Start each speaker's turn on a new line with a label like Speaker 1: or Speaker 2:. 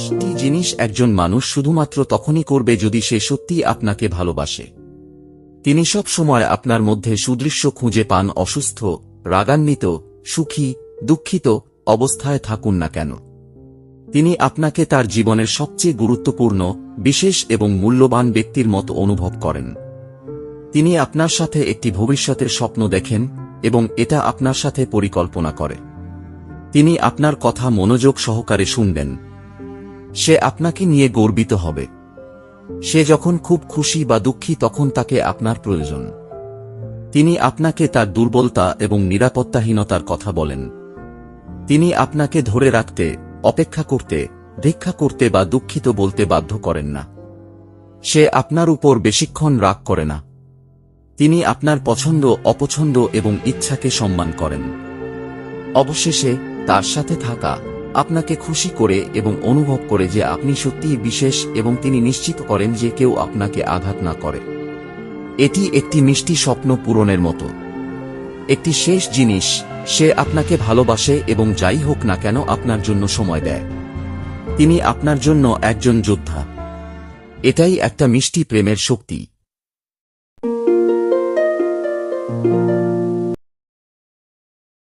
Speaker 1: মিষ্টি জিনিস একজন মানুষ শুধুমাত্র তখনই করবে যদি সে সত্যিই আপনাকে ভালোবাসে। তিনি সব সময় আপনার মধ্যে সুদৃশ্য খুঁজে পান, অসুস্থ, রাগান্বিত, সুখী, দুঃখিত অবস্থায় থাকুন না কেন। তিনি আপনাকে তার জীবনের সবচেয়ে গুরুত্বপূর্ণ, বিশেষ এবং মূল্যবান ব্যক্তির মতো অনুভব করেন। তিনি আপনার সাথে একটি ভবিষ্যতের স্বপ্ন দেখেন এবং এটা আপনার সাথে পরিকল্পনা করে। তিনি আপনার কথা মনোযোগ সহকারে শুনবেন। সে আপনাকে নিয়ে গর্বিত হবে। সে যখন খুব খুশি বা দুঃখী তখন তাকে আপনার প্রয়োজন। তিনি আপনাকে তার দুর্বলতা এবং নিরাপত্তাহীনতার কথা বলেন। তিনি আপনাকে ধরে রাখতে, অপেক্ষা করতে, ভিক্ষা করতে বা দুঃখিত বলতে বাধ্য করেন না। সে আপনার উপর বেশিক্ষণ রাগ করে না। তিনি আপনার পছন্দ, অপছন্দ এবং ইচ্ছাকে সম্মান করেন। অবশেষে তার সাথে থাকা আপনাকে খুশি করে এবং অনুভব করে যে আপনি সত্যিই বিশেষ, এবং তিনি নিশ্চিত করেন যে কেউ আপনাকে আঘাত না করে। এটি একটি মিষ্টি স্বপ্ন পূরণের মতো। একটি শেষ জিনিস, সে আপনাকে ভালোবাসে এবং যাই হোক না কেন আপনার জন্য সময় দেয়। তিনি আপনার জন্য একজন যোদ্ধা। এটাই একটা মিষ্টি প্রেমের শক্তি।